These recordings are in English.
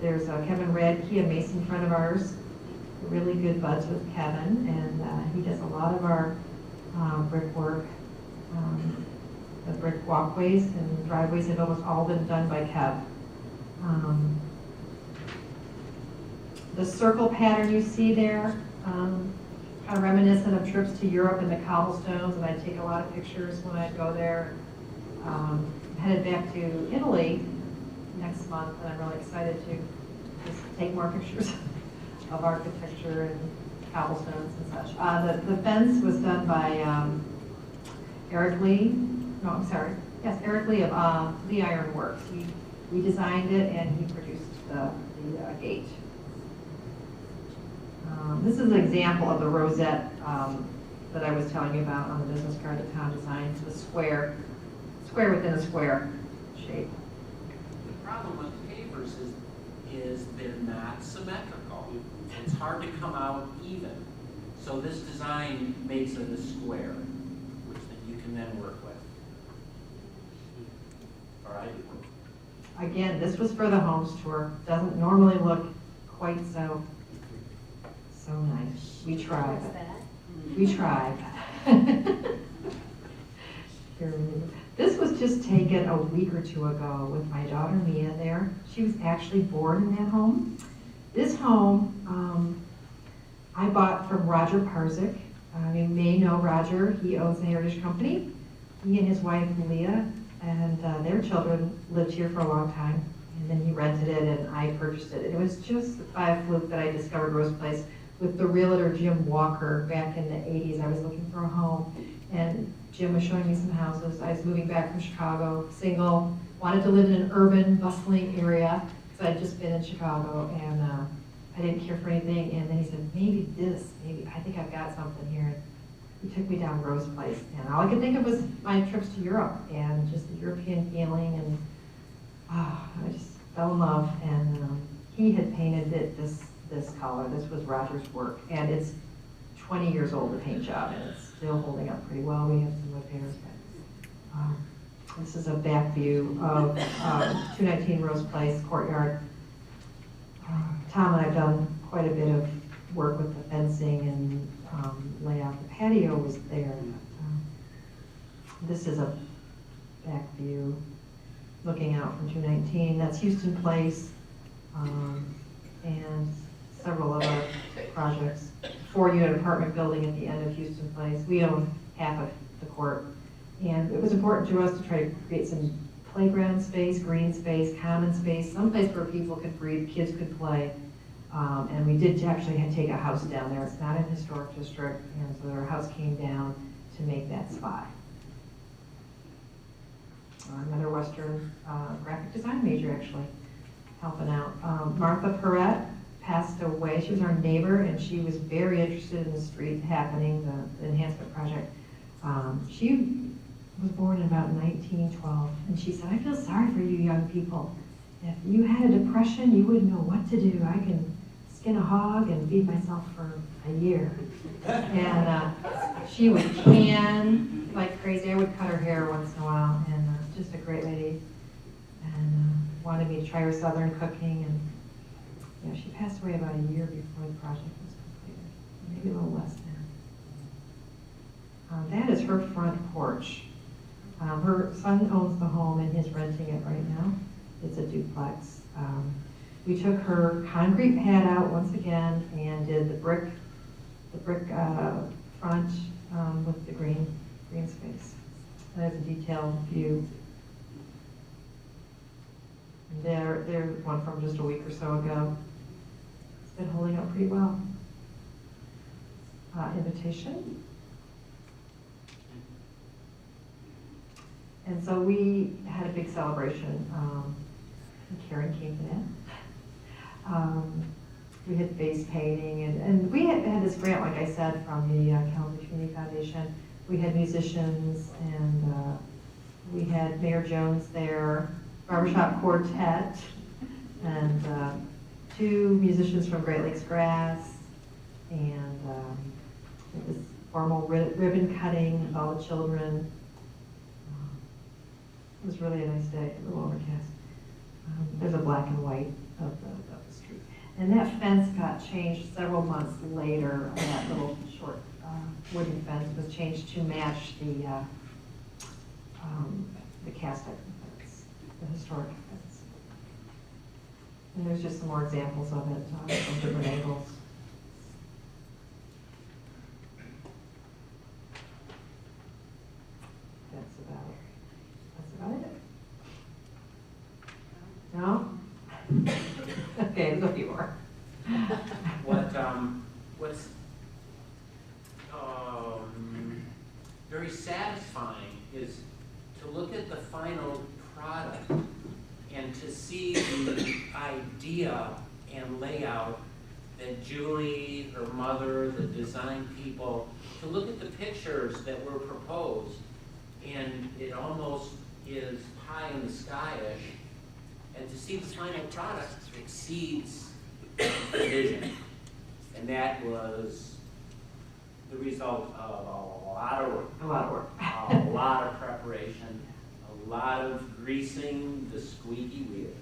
There's Kevin Radke, a Mason friend of ours, really good buds with Kevin, and he does a lot of our brickwork. The brick walkways and driveways have almost all been done by Kev. The circle pattern you see there, kind of reminiscent of trips to Europe and the cobblestones, and I take a lot of pictures when I go there. I'm headed back to Italy next month, and I'm really excited to just take more pictures of architecture and cobblestones and such. The fence was done by Eric Lee. No, I'm sorry. Yes, Eric Lee of Lee Iron Works. We designed it, and he produced the gate. This is an example of the rosette that I was telling you about on the business card that Tom designed. The square within a square shape. The problem with pavers is they're not symmetrical. It's hard to come out even. So this design makes it a square, which you can then work with. All right. Again, this was for the homes tour. Doesn't normally look quite so nice. We tried. We tried. This was just taken a week or two ago with my daughter Mia there. She was actually born in that home. This home I bought from Roger Parzik. You may know Roger. He owns the Heritage Company. He and his wife Leah and their children lived here for a long time. And then he rented it and I purchased it. It was just by a fluke that I discovered Rose Place with the realtor Jim Walker back in the 80s. I was looking for a home and Jim was showing me some houses. I was moving back from Chicago, single, wanted to live in an urban, bustling area because I'd just been in Chicago and I didn't care for anything. And then he said, maybe I think I've got something here. He took me down Rose Place and all I could think of was my trips to Europe and just the European feeling, and I just fell in love. And he had painted it this color. This was Roger's work, and it's 20 years old, the paint job, and it's still holding up pretty well. We have some repairs, but this is a back view of 219 Rose Place courtyard. Tom and I have done quite a bit of work with the fencing and layout. The patio was there. This is a back view looking out from 219. That's Houston Place, and several other projects. 4-unit apartment building at the end of Houston Place. We own half of the court. And it was important to us to try to create some playground space, green space, common space, someplace where people could breathe, kids could play. And we did actually take a house down there. It's not an historic district, and so our house came down to make that spot. Another Western graphic design major, actually, helping out. Martha Perrette passed away. She was our neighbor, and she was very interested in the street happening, the enhancement project. She was born in about 1912, and she said, I feel sorry for you young people. If you had a depression, you wouldn't know what to do. I can skin a hog and feed myself for a year. And she would can like crazy. I would cut her hair once in a while, and just a great lady. And wanted me to try her Southern cooking, and she passed away about a year before the project was completed, maybe a little less than. That is her front porch. Her son owns the home and he's renting it right now. It's a duplex. We took her concrete pad out once again and did the brick front with the green space. That is a detailed view. There's one from just a week or so ago. It's been holding up pretty well. Invitation. And so we had a big celebration. Karen came to that. We had face painting, and we had this grant, like I said, from the Kalamazoo Community Foundation. We had musicians, and we had Mayor Jones there, barbershop quartet, and 2 musicians from Great Lakes Grass, and this formal ribbon cutting with all the children. It was really a nice day, a little overcast. There's a black and white of the And that fence got changed several months later. That little short wooden fence was changed to match the cast iron fence, the historic fence. And there's just some more examples of it from different angles. That's about it. No? Okay, there's a few more. What's very satisfying is to look at the final product and to see the idea and layout that Julie, her mother, the design people, to look at the pictures that were proposed, and it almost is pie in the sky-ish, and to see the final product exceeds the vision. And that was the result of a lot of work. A lot of work. A lot of preparation, a lot of greasing the squeaky wheels.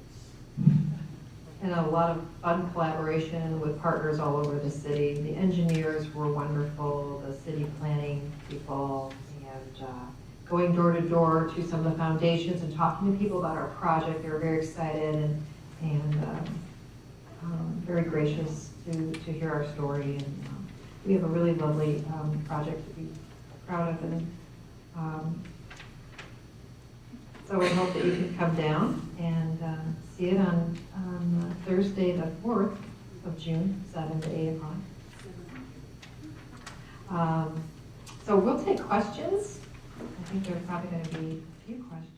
And a lot of fun collaboration with partners all over the city. The engineers were wonderful, the city planning people, and going door to door to some of the foundations and talking to people about our project. They were very excited and very gracious to hear our story. And we have a really lovely project to be proud of. And so we hope that you can come down and see it on Thursday, the 4th of June, 7 to 8 o'clock. So we'll take questions. I think there's probably going to be a few questions.